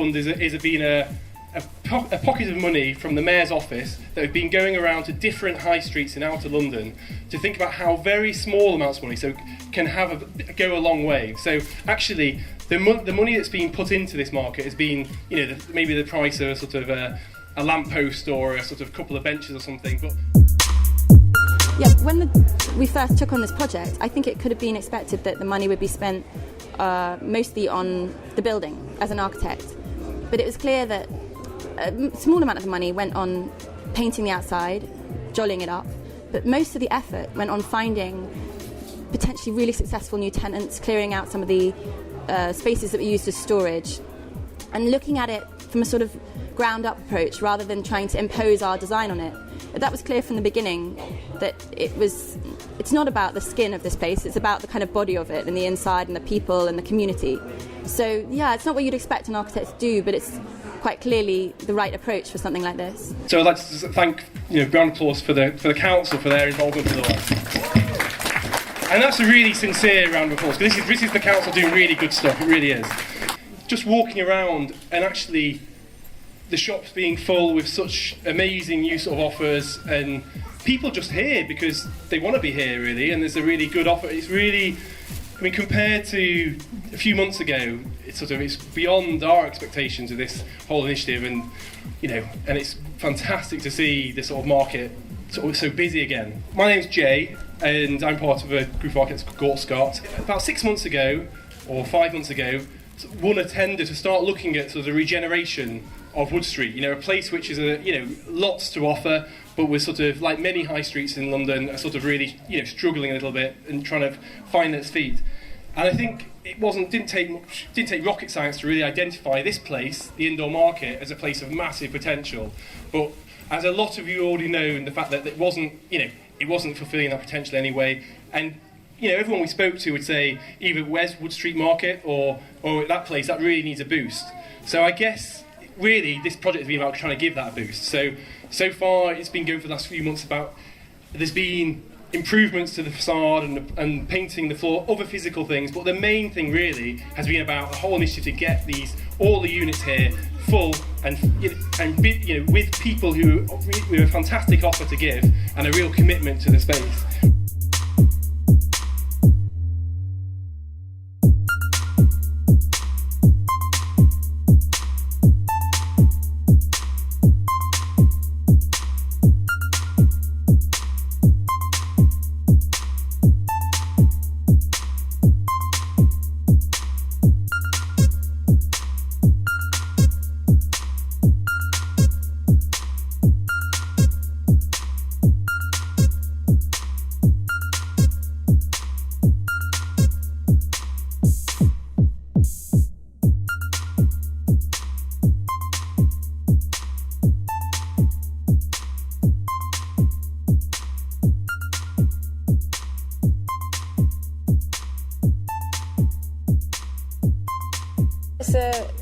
fund is being a pocket of money from the Mayor's office that have been going around to different high streets in outer London to think about how very small amounts of money can go a long way. So actually, the money that's being put into this market has been, maybe the price of a sort of a lamppost or a sort of couple of benches or something. But yeah, when we first took on this project, I think it could have been expected that the money would be spent mostly on the building as an architect, but it was clear that a small amount of the money went on painting the outside, jollying it up, but most of the effort went on finding potentially really successful new tenants, clearing out some of the spaces that were used as storage, and looking at it from a sort of ground-up approach rather than trying to impose our design on it. But that was clear from the beginning that it's not about the skin of this place, it's about the kind of body of it and the inside and the people and the community. So yeah, it's not what you'd expect an architect to do, but it's quite clearly the right approach for something like this. So I'd like to thank, round of applause for the council for their involvement with the work. And that's a really sincere round of applause, because this is the council doing really good stuff, it really is. Just walking around and actually the shops being full with such amazing new sort of offers, and people just here because they want to be here really, and there's a really good offer. It's really, compared to a few months ago, it's beyond our expectations of this whole initiative, and and it's fantastic to see this sort of market so busy again. My name's Jay, and I'm part of a group of architects called Gort Scott. About 6 months ago, or 5 months ago, won a tender to start looking at sort of the regeneration of Wood Street. A place which is lots to offer, but was sort of like many high streets in London, are sort of really struggling a little bit and trying to find its feet. And I think it didn't take rocket science to really identify this place, the indoor market, as a place of massive potential. But as a lot of you already know, the fact that it wasn't fulfilling that potential anyway, and everyone we spoke to would say either where's Wood Street Market or that place that really needs a boost. So I guess really this project has been about trying to give that a boost. So far it's been going for the last few months about there's been improvements to the facade and painting the floor, other physical things, but the main thing really has been about the whole initiative to get all the units here full and with people who with a fantastic offer to give and a real commitment to the space.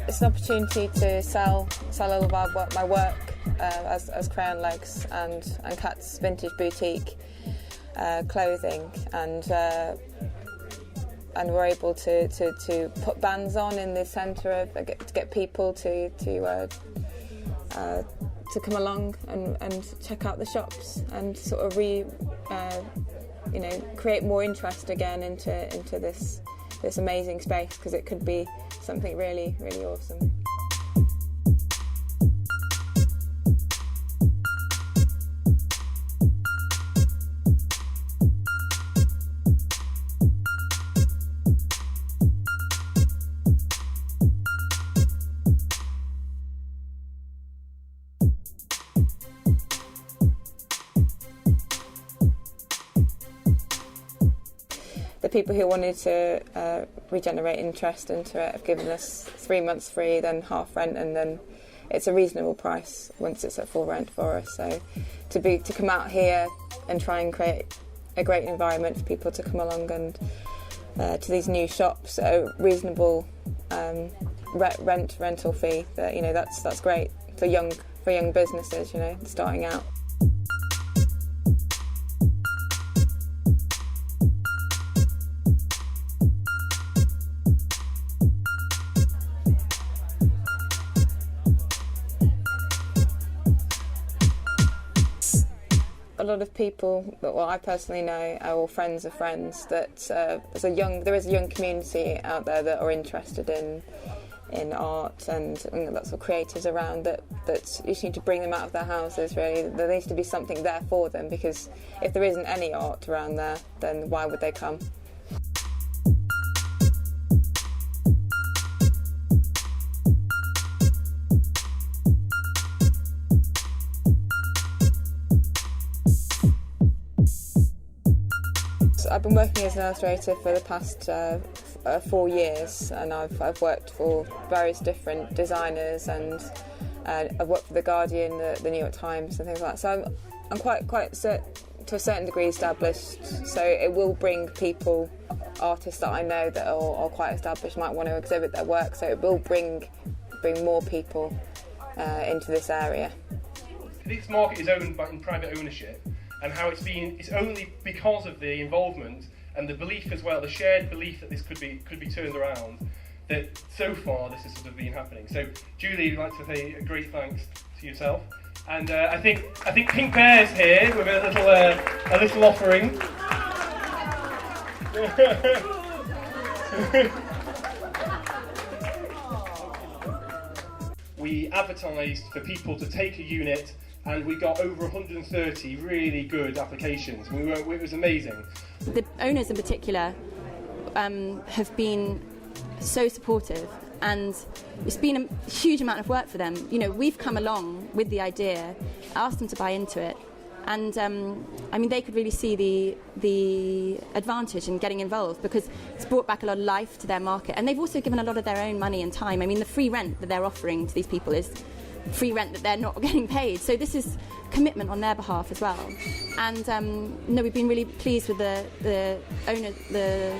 It's an opportunity to sell all of my work as Crayon Legs and Kat's Vintage Boutique clothing, and we're able to put bands on in the centre to get people to come along and check out the shops and sort of create more interest again into this amazing space, because it could be something really, really awesome. The people who wanted to regenerate interest into it have given us 3 months free, then half rent, and then it's a reasonable price once it's at full rent for us. So to come out here and try and create a great environment for people to come along and to these new shops at a reasonable rental fee, that's great for young businesses, starting out. a lot of people that I personally know are all friends of friends that there is a young community out there that are interested in art and lots of creators around that you just need to bring them out of their houses. Really, there needs to be something there for them, because if there isn't any art around there, then why would they come? I've been working as an illustrator for the past 4 years, and I've worked for various different designers, and I've worked for The Guardian, the New York Times and things like that. So I'm quite to a certain degree established, so it will bring people, artists that I know that are quite established might want to exhibit their work, so it will bring more people into this area. This market is owned in private ownership, and how it's only because of the involvement and the belief as well, the shared belief that this could be turned around, that so far this has sort of been happening. So Julie, I'd like to say a great thanks to yourself, and I think Pink Bear's here with a little offering. We advertised for people to take a unit, and we got over 130 really good applications. It was amazing. The owners in particular have been so supportive, and it's been a huge amount of work for them. You know, we've come along with the idea, asked them to buy into it, and I mean, they could really see the advantage in getting involved, because it's brought back a lot of life to their market, and they've also given a lot of their own money and time. I mean, the free rent that they're offering to these people is free rent that they're not getting paid, so this is commitment on their behalf as well. And no, we've been really pleased with the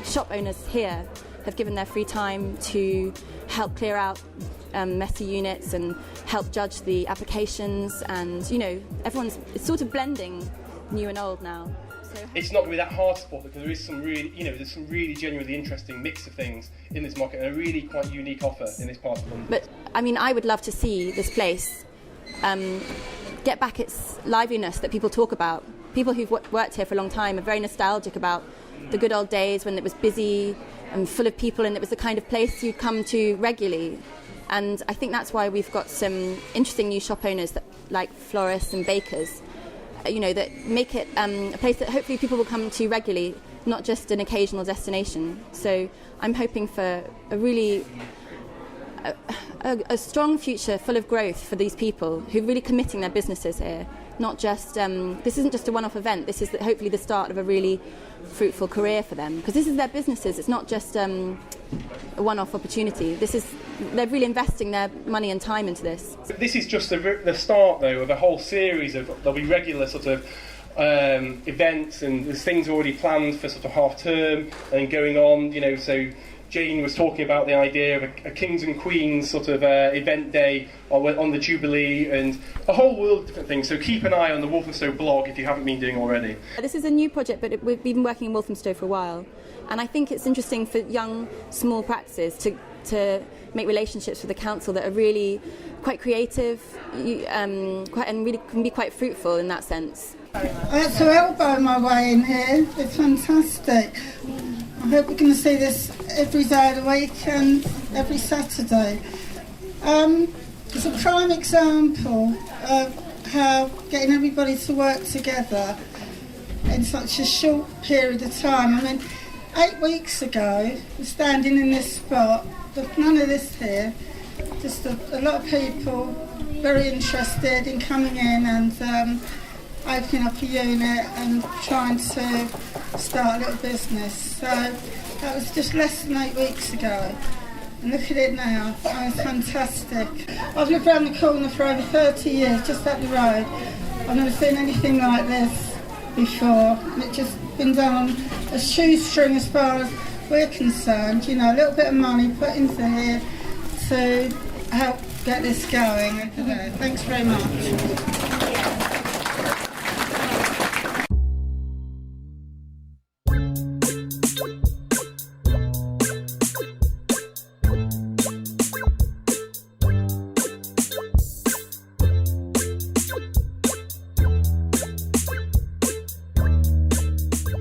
shop owners here have given their free time to help clear out messy units and help judge the applications, and you know, it's sort of blending new and old now. So it's not going to be that hard to support, because there is some really, there's some really genuinely interesting mix of things in this market, and a really quite unique offer in this part of London. But I mean, I would love to see this place get back its liveliness that people talk about. People who've worked here for a long time are very nostalgic about the good old days when it was busy and full of people, and it was the kind of place you'd come to regularly. And I think that's why we've got some interesting new shop owners like florists and bakers, that make it a place that hopefully people will come to regularly, not just an occasional destination. So I'm hoping for a really a strong future full of growth for these people who are really committing their businesses here. Not just this isn't just a one-off event. This is hopefully the start of a really fruitful career for them, because this is their businesses. It's not just a one-off opportunity. They're really investing their money and time into this. This is just the start, though, of a whole series of, there'll be regular sort of events, and there's things already planned for sort of half term and going on, so Jane was talking about the idea of a Kings and Queens sort of event day on the Jubilee, and a whole world of different things. So keep an eye on the Walthamstow blog if you haven't been doing already. This is a new project, but we've been working in Walthamstow for a while, and I think it's interesting for young, small practices to make relationships with the council that are really quite creative, and really can be quite fruitful in that sense. I had to elbow my way in here. It's fantastic. I hope we're going to see this every day of the week and every Saturday. It's a prime example of how getting everybody to work together in such a short period of time. I mean, 8 weeks ago, we're standing in this spot, with none of this here, just a lot of people very interested in coming in and opening up a unit and trying to start a little business. So that was just less than 8 weeks ago. And look at it now, it's fantastic. I've lived around the corner for over 30 years, just up the road. I've never seen anything like this before. And it's just been done on a shoestring as far as we're concerned. A little bit of money put into here to help get this going. Thanks very much.